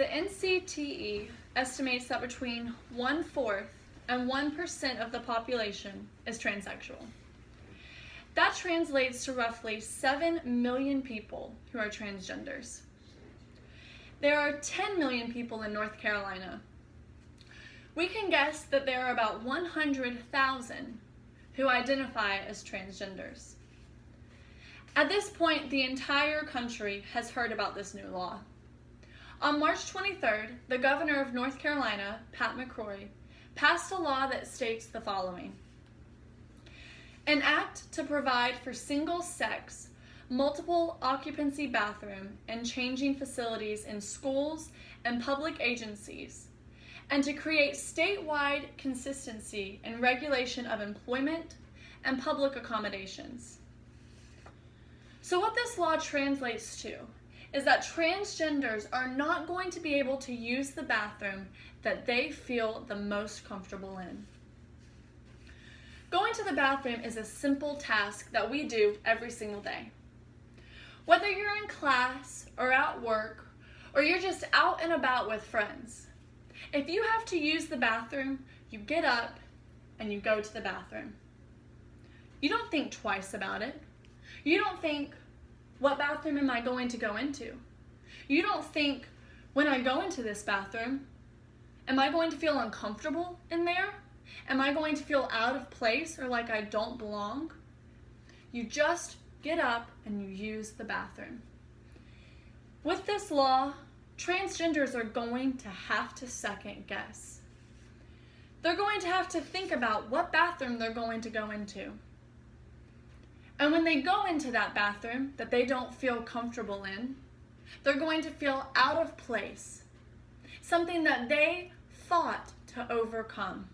The NCTE estimates that between 1/4 and 1% of the population is transsexual. That translates to roughly 7 million people who are transgenders. There are 10 million people in North Carolina. We can guess that there are about 100,000 who identify as transgenders. At this point, the entire country has heard about this new law. On March 23rd, the governor of North Carolina, Pat McCrory, passed a law that states the following: an act to provide for single-sex, multiple occupancy bathroom and changing facilities in schools and public agencies, and to create statewide consistency in regulation of employment and public accommodations. So what this law translates to is that transgenders are not going to be able to use the bathroom that they feel the most comfortable in. Going to the bathroom is a simple task that we do every single day. Whether you're in class or at work, or you're just out and about with friends, if you have to use the bathroom, you get up and you go to the bathroom. You don't think twice about it. You don't think, what bathroom am I going to go into? You don't think, when I go into this bathroom, am I going to feel uncomfortable in there? Am I going to feel out of place or like I don't belong? You just get up and you use the bathroom. With this law, transgenders are going to have to second guess. They're going to have to think about what bathroom they're going to go into. And when they go into that bathroom that they don't feel comfortable in, they're going to feel out of place, something that they fought to overcome.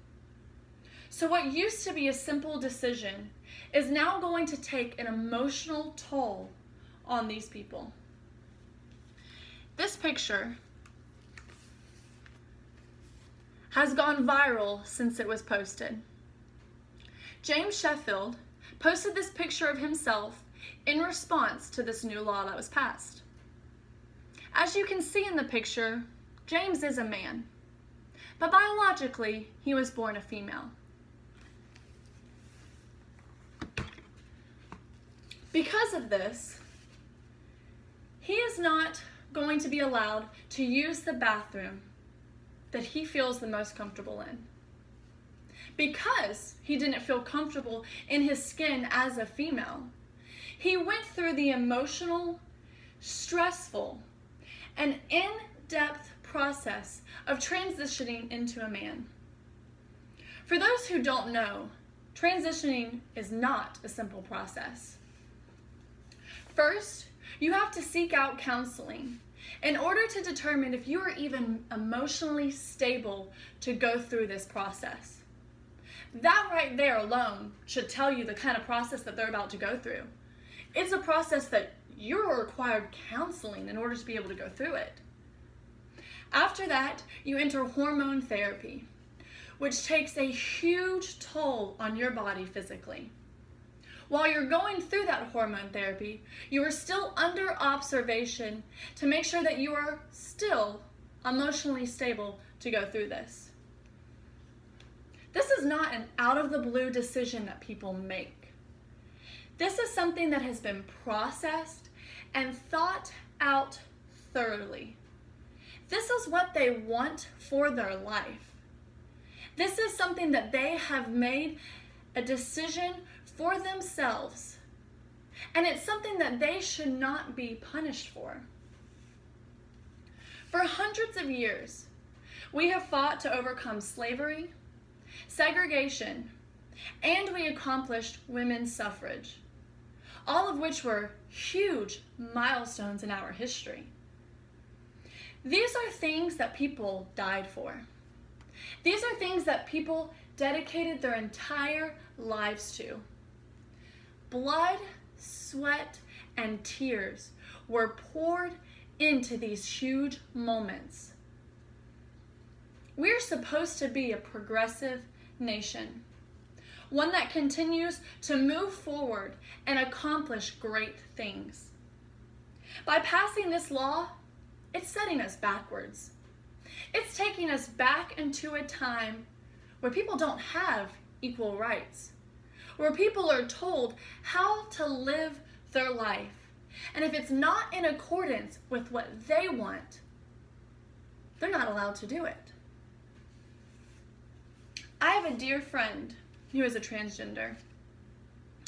So what used to be a simple decision is now going to take an emotional toll on these people. This picture has gone viral since it was posted. James Sheffield posted this picture of himself in response to this new law that was passed. As you can see in the picture, James is a man, but biologically he was born a female. Because of this, he is not going to be allowed to use the bathroom that he feels the most comfortable in. Because he didn't feel comfortable in his skin as a female, he went through the emotional, stressful, and in-depth process of transitioning into a man. For those who don't know, transitioning is not a simple process. First, you have to seek out counseling in order to determine if you are even emotionally stable to go through this process. That right there alone should tell you the kind of process that they're about to go through. It's a process that you're required counseling in order to be able to go through it. After that, you enter hormone therapy, which takes a huge toll on your body physically. While you're going through that hormone therapy, you are still under observation to make sure that you are still emotionally stable to go through this. This is not an out-of-the-blue decision that people make. This is something that has been processed and thought out thoroughly. This is what they want for their life. This is something that they have made a decision for themselves, and it's something that they should not be punished for. For hundreds of years, we have fought to overcome slavery, segregation, and we accomplished women's suffrage, all of which were huge milestones in our history. These are things that people died for. These are things that people dedicated their entire lives to. Blood, sweat, and tears were poured into these huge moments. We're supposed to be a progressive nation, one that continues to move forward and accomplish great things. By passing this law, it's setting us backwards. It's taking us back into a time where people don't have equal rights, where people are told how to live their life. And if it's not in accordance with what they want, they're not allowed to do it. I have a dear friend who is a transgender.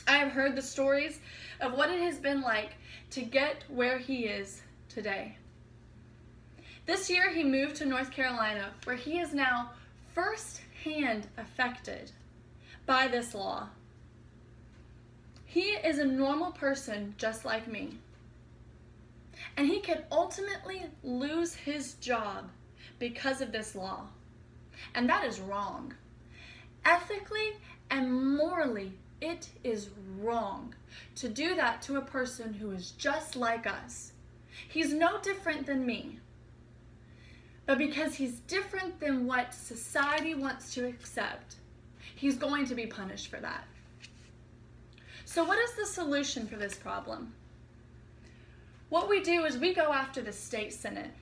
I have heard the stories of what it has been like to get where he is today. This year he moved to North Carolina, where he is now firsthand affected by this law. He is a normal person just like me. And he could ultimately lose his job because of this law. And that is wrong. Ethically and morally, it is wrong to do that to a person who is just like us. He's no different than me. But because he's different than what society wants to accept, he's going to be punished for that. So what is the solution for this problem? What we do is we go after the state senate.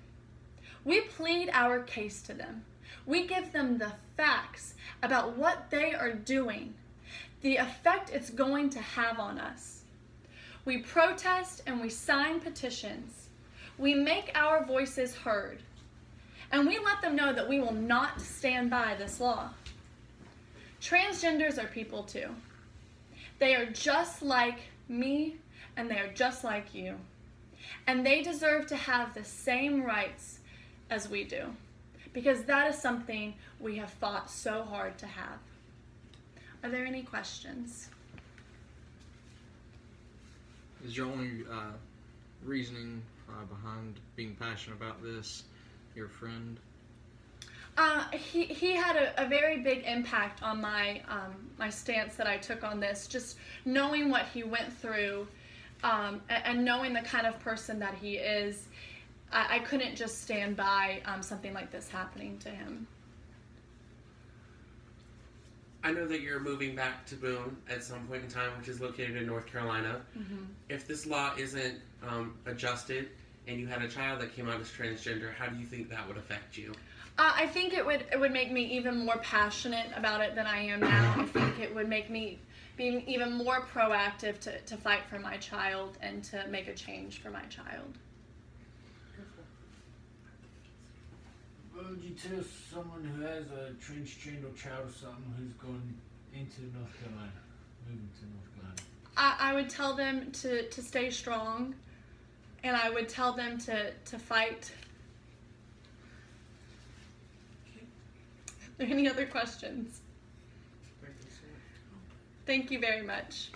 We plead our case to them. We give them the facts about what they are doing, the effect it's going to have on us. We protest and we sign petitions. We make our voices heard. And we let them know that we will not stand by this law. Transgenders are people too. They are just like me, and they are just like you. And they deserve to have the same rights as we do, because that is something we have fought so hard to have. Are there any questions? Is your only reasoning behind being passionate about this your friend? He had a very big impact on my my stance that I took on this. Just knowing what he went through, and knowing the kind of person that he is, I couldn't just stand by something like this happening to him. I know that you're moving back to Boone at some point in time, which is located in North Carolina. Mm-hmm. If this law isn't adjusted and you had a child that came out as transgender, how do you think that would affect you? I think it would make me even more passionate about it than I am now. I think it would make me be even more proactive to fight for my child and to make a change for my child. What would you tell someone who has a transgender child or something who's going into North Carolina, moving to North Carolina? I would tell them to stay strong, and I would tell them to fight. Are there any other questions? Thank you very much.